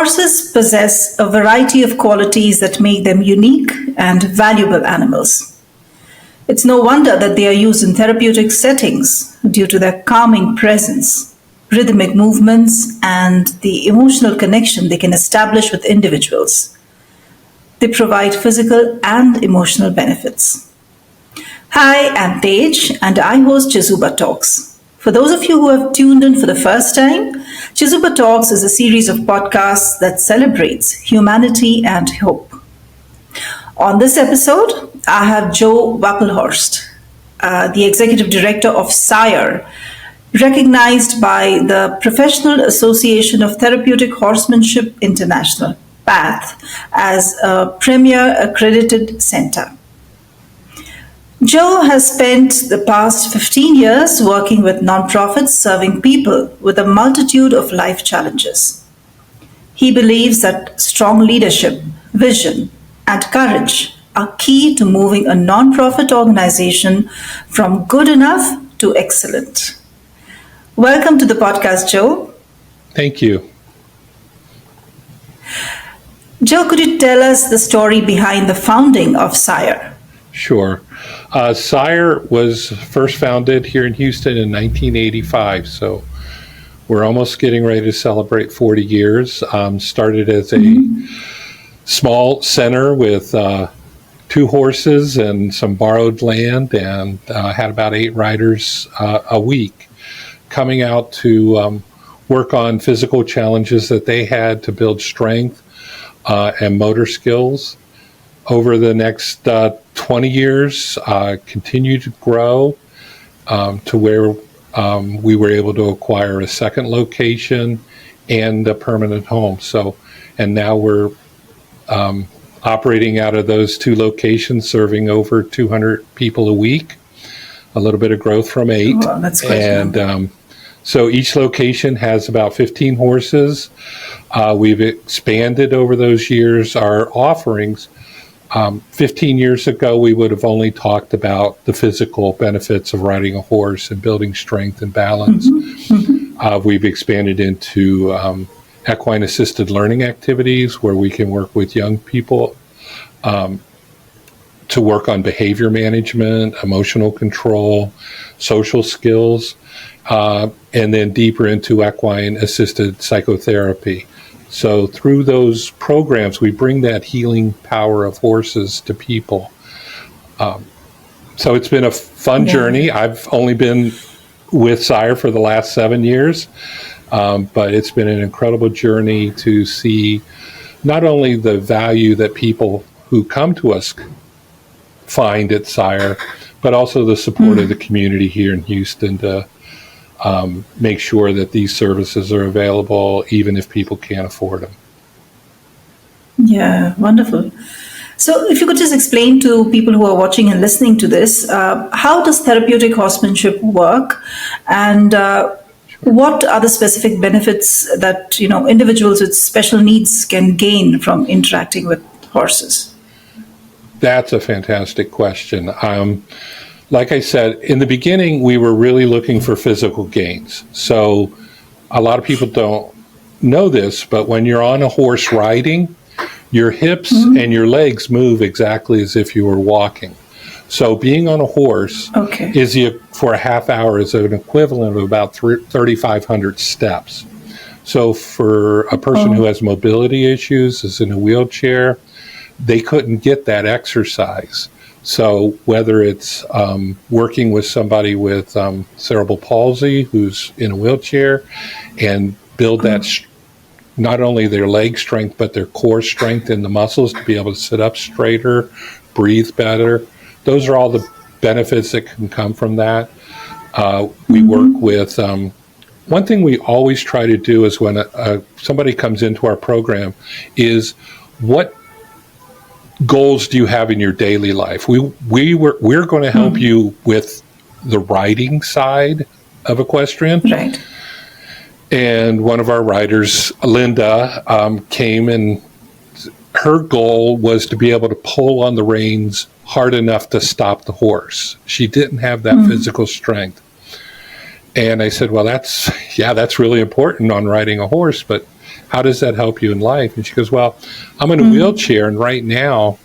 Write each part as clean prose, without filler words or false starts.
Horses possess a variety of qualities that make them unique and valuable animals. It's no wonder that they are used in therapeutic settings due to their calming presence, rhythmic movements, and the emotional connection they can establish with individuals. They provide physical and emotional benefits. Hi, I'm Paige, and I host Chezuba Talks. For those of you who have tuned in for the first time, Chezuba Talks is a series of podcasts that celebrates humanity and hope. On this episode, I have Joe Wappelhorst, the Executive Director of SIRE, recognized by the Professional Association of Therapeutic Horsemanship International, PATH, as a premier accredited center. Joe has spent the past 15 years working with nonprofits serving people with a multitude of life challenges. He believes that strong leadership, vision, and courage are key to moving a nonprofit organization from good enough to excellent. Welcome to the podcast, Joe. Thank you. Joe, could you tell us the story behind the founding of SIRE? Sure. SIRE was first founded here in Houston in 1985, so we're almost getting ready to celebrate 40 years. Started as a small center with 2 horses and some borrowed land, and had about 8 riders a week coming out to work on physical challenges that they had to build strength and motor skills. Over the next 20 years, continued to grow to where we were able to acquire a second location and a permanent home. And now we're operating out of those 2 locations, serving over 200 people a week. A little bit of growth from 8. Oh, that's great. And so each location has about 15 horses. We've expanded over those years our offerings. 15 years ago, we would have only talked about the physical benefits of riding a horse and building strength and balance. We've expanded into equine-assisted learning activities where we can work with young people to work on behavior management, emotional control, social skills, and then deeper into equine-assisted psychotherapy. So through those programs, we bring that healing power of horses to people. So it's been a fun journey. I've only been with SIRE for the last 7 years, but it's been an incredible journey to see not only the value that people who come to us find at SIRE, but also the support of the community here in Houston to make sure that these services are available even if people can't afford them. Yeah, wonderful. So if you could just explain to people who are watching and listening to this, how does therapeutic horsemanship work, and what are the specific benefits that individuals with special needs can gain from interacting with horses? That's a fantastic question. Like I said, in the beginning, we were really looking for physical gains. So a lot of people don't know this, but when you're on a horse riding, your hips and your legs move exactly as if you were walking. So being on a horse for a half hour is an equivalent of about 3,500 steps. So for a person who has mobility issues, is in a wheelchair, they couldn't get that exercise. So whether it's working with somebody with cerebral palsy who's in a wheelchair and build that not only their leg strength, but their core strength in the muscles to be able to sit up straighter, breathe better. Those are all the benefits that can come from that. We work with, one thing we always try to do is when somebody comes into our program is what goals do you have in your daily life? We're going to help you with the riding side of equestrian. Right. And one of our riders, Linda, came, and her goal was to be able to pull on the reins hard enough to stop the horse. She didn't have that physical strength. And I said, well, that's really important on riding a horse, but how does that help you in life? And she goes, well, I'm in a wheelchair, and right now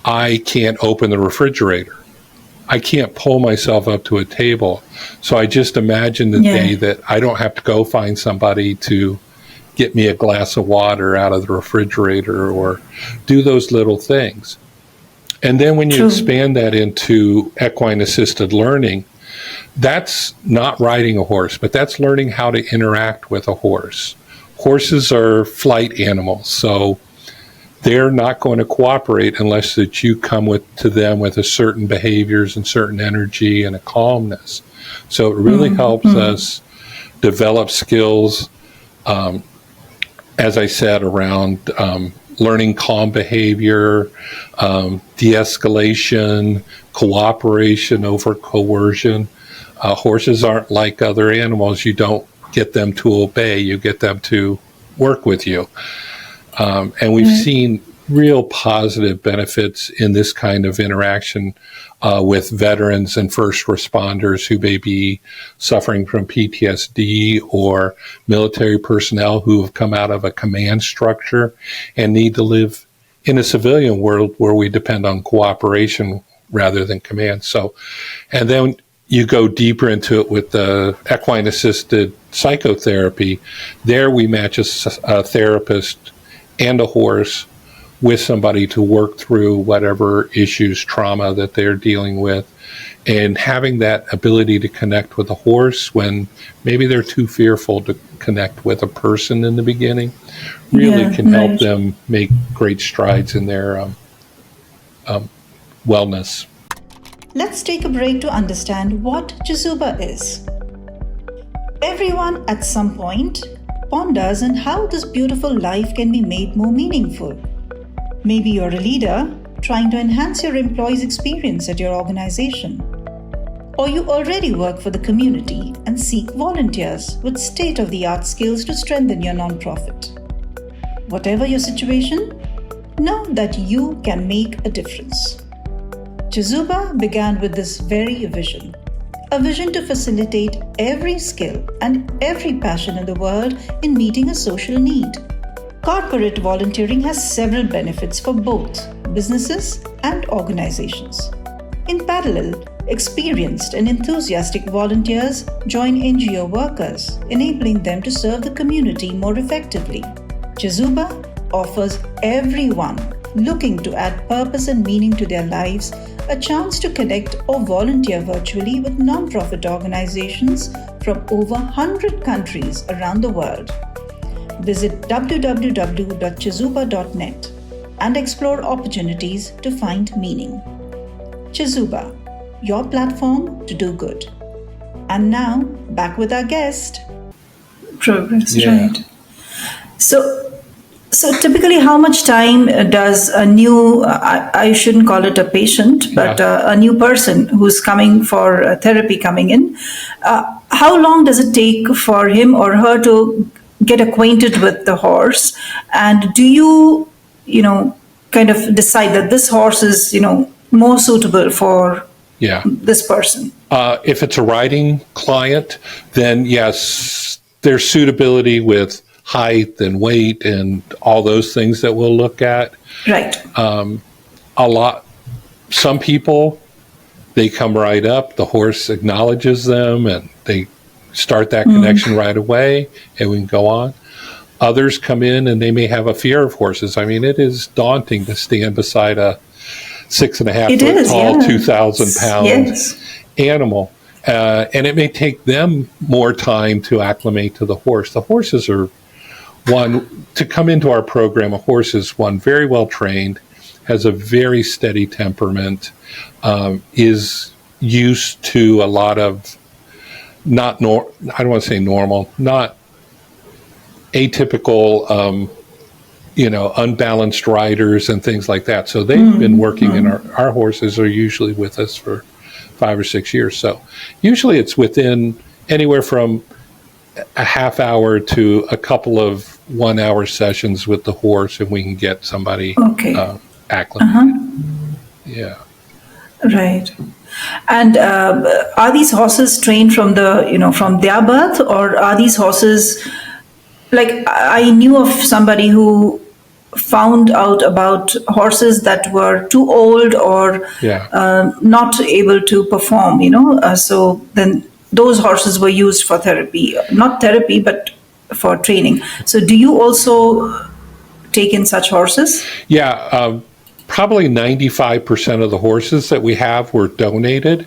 I can't open the refrigerator. I can't pull myself up to a table. So I just imagine the day that I don't have to go find somebody to get me a glass of water out of the refrigerator or do those little things. And then when you expand that into equine-assisted learning, that's not riding a horse, but that's learning how to interact with a horse. Horses are flight animals, so they're not going to cooperate unless that you come to them with a certain behaviors and certain energy and a calmness. So it really helps us develop skills, as I said, around learning calm behavior, de-escalation, cooperation over coercion. Horses aren't like other animals. You don't get them to obey, you get them to work with you. And we've seen real positive benefits in this kind of interaction with veterans and first responders who may be suffering from PTSD, or military personnel who have come out of a command structure and need to live in a civilian world where we depend on cooperation rather than command. So, and then you go deeper into it with the equine-assisted psychotherapy. There we match a therapist and a horse with somebody to work through whatever issues, trauma that they're dealing with, and having that ability to connect with a horse when maybe they're too fearful to connect with a person in the beginning really can help them make great strides in their wellness. Let's take a break to understand what Chezuba is. Everyone at some point ponders on how this beautiful life can be made more meaningful. Maybe you're a leader trying to enhance your employees' experience at your organization. Or you already work for the community and seek volunteers with state-of-the-art skills to strengthen your nonprofit. Whatever your situation, know that you can make a difference. Chezuba began with this very vision, a vision to facilitate every skill and every passion in the world in meeting a social need. Corporate volunteering has several benefits for both businesses and organizations. In parallel, experienced and enthusiastic volunteers join NGO workers, enabling them to serve the community more effectively. Chezuba offers everyone looking to add purpose and meaning to their lives a chance to connect or volunteer virtually with nonprofit organizations from over 100 countries around the world. Visit www.chezuba.net and explore opportunities to find meaning. Chezuba, your platform to do good. And now, back with our guest. Progress, right. So typically, how much time does a new, I shouldn't call it a patient, but a new person who's coming for therapy coming in, how long does it take for him or her to get acquainted with the horse? And do you, kind of decide that this horse is, more suitable for this person? If it's a riding client, then yes, there's suitability with height and weight and all those things that we'll look at. Right. Some people, they come right up, the horse acknowledges them, and they start that connection right away, and we can go on. Others come in and they may have a fear of horses. I mean, it is daunting to stand beside a 6.5 foot tall, 2,000 pound animal. And it may take them more time to acclimate to the horse. The horses are to come into our program, a horse is very well trained, has a very steady temperament, is used to a lot of I don't want to say normal, not atypical, unbalanced riders and things like that. So they've been working in our horses are usually with us for 5 or 6 years. So usually it's within anywhere from a half hour to a couple of 1 hour sessions with the horse, and we can get somebody acclimated. Yeah. Right. And are these horses trained from from their birth, or are these horses like I knew of somebody who found out about horses that were too old or Yeah. not able to perform, so then those horses were used for therapy, not therapy, but for training. So do you also take in such horses? Yeah, probably 95% of the horses that we have were donated.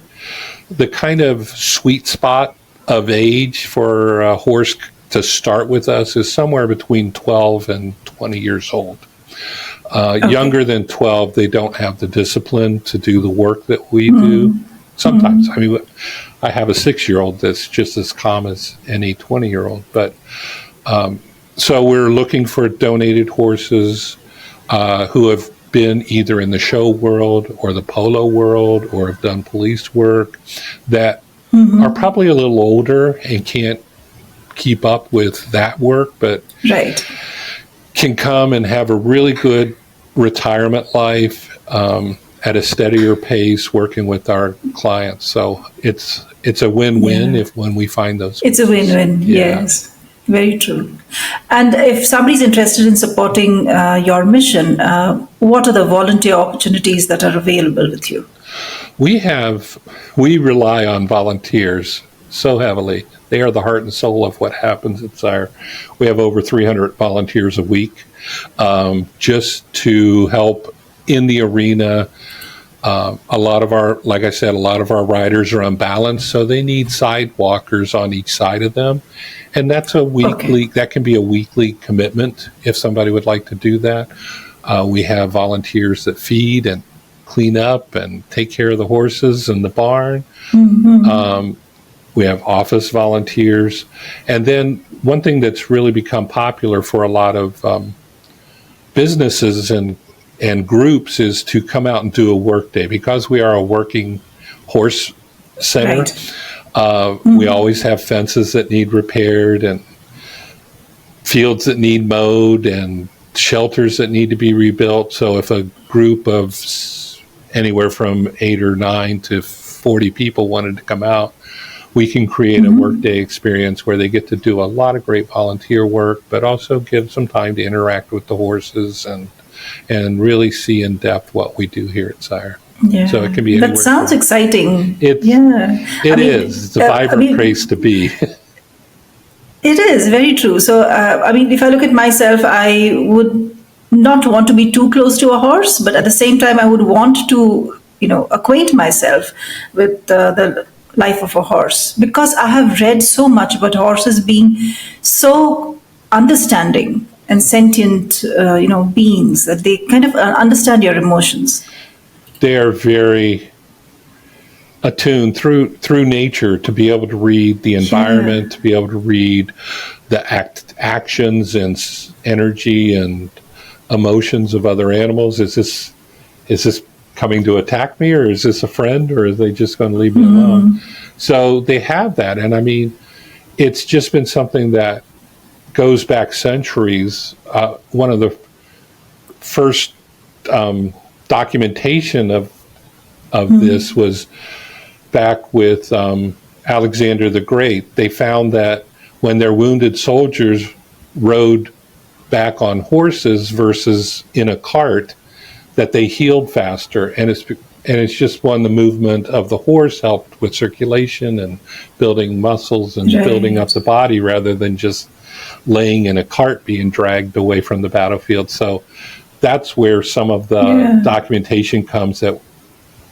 The kind of sweet spot of age for a horse to start with us is somewhere between 12 and 20 years old. Okay. Younger than 12, they don't have the discipline to do the work that we do. Sometimes. I mean, I have a 6-year-old that's just as calm as any 20-year-old. But so we're looking for donated horses who have been either in the show world or the polo world or have done police work that are probably a little older and can't keep up with that work, but Right. can come and have a really good retirement life at a steadier pace working with our clients. So it's a win-win when we find those. It's a win-win, yes. Very true. And if somebody's interested in supporting your mission, what are the volunteer opportunities that are available with you? We rely on volunteers so heavily. They are the heart and soul of what happens at SIRE. We have over 300 volunteers a week just to help in the arena. Like I said, a lot of our riders are unbalanced, so they need sidewalkers on each side of them. And that's that can be a weekly commitment if somebody would like to do that. We have volunteers that feed and clean up and take care of the horses in the barn. We have office volunteers. And then one thing that's really become popular for a lot of businesses and groups is to come out and do a work day. Because we are a working horse center, we always have fences that need repaired and fields that need mowed and shelters that need to be rebuilt. So if a group of anywhere from 8 or 9 to 40 people wanted to come out, we can create a workday experience where they get to do a lot of great volunteer work, but also give some time to interact with the horses and really see in depth what we do here at SIRE. Yeah. So it can be that sounds exciting. It's a vibrant place to be. It is very true. So, if I look at myself, I would not want to be too close to a horse, but at the same time, I would want to, acquaint myself with the life of a horse, because I have read so much about horses being so understanding and sentient, beings, that they kind of understand your emotions. They are very attuned through nature to be able to read the environment, to be able to read the actions and energy and emotions of other animals. Is this coming to attack me, or is this a friend, or are they just going to leave me alone? So they have that, and I mean, it's just been something that goes back centuries. One of the first documentation of this was back with Alexander the Great. They found that when their wounded soldiers rode back on horses versus in a cart, that they healed faster, and it's just the movement of the horse helped with circulation and building muscles and building up the body, rather than just laying in a cart being dragged away from the battlefield. So that's where some of the documentation comes that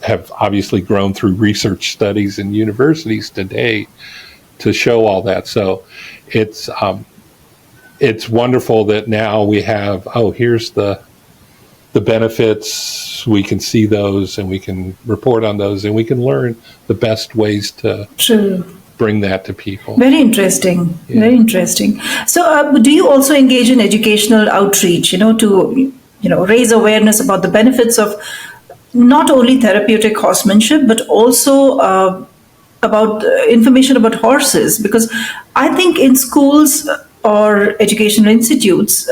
have obviously grown through research studies in universities today to show all that. So it's wonderful that now we have, here's the benefits, we can see those and we can report on those and we can learn the best ways to bring that to people. Very interesting. Very interesting. So do you also engage in educational outreach, to raise awareness about the benefits of not only therapeutic horsemanship, but also about information about horses? Because I think in schools or educational institutes,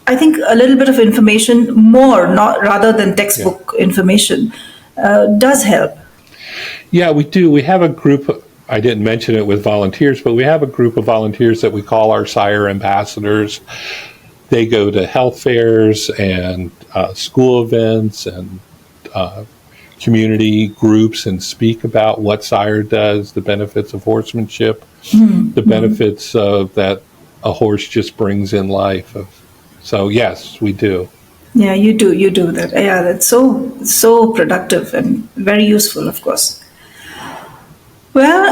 I think a little bit of information more, rather than textbook information, does help. Yeah, we do. We have a group I didn't mention it with volunteers, but we have a group of volunteers that we call our SIRE ambassadors. They go to health fairs and school events and community groups and speak about what SIRE does, the benefits of horsemanship, the benefits that a horse just brings in life. So yes, we do. Yeah, you do that. Yeah, that's so productive and very useful, of course. Well,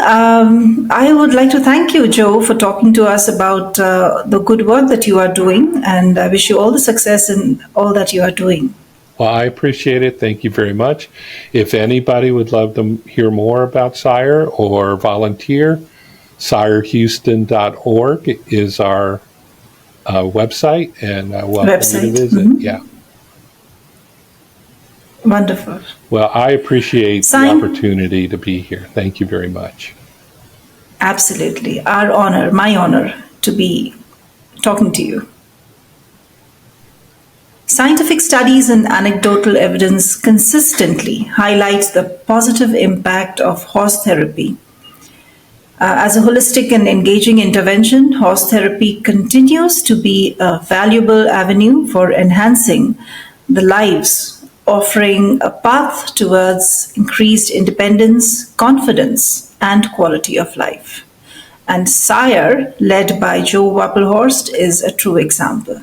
I would like to thank you, Joe, for talking to us about the good work that you are doing, and I wish you all the success in all that you are doing. Well, I appreciate it. Thank you very much. If anybody would love to hear more about SIRE or volunteer, sirehouston.org is our website, and welcome you to visit. Yeah. Wonderful. Well, I appreciate the opportunity to be here. Thank you very much. Absolutely. Our honor, my honor, to be talking to you. Scientific studies and anecdotal evidence consistently highlight the positive impact of horse therapy. As a holistic and engaging intervention, horse therapy continues to be a valuable avenue for enhancing the lives, offering a path towards increased independence, confidence, and quality of life. And SIRE, led by Joe Wappelhorst, is a true example.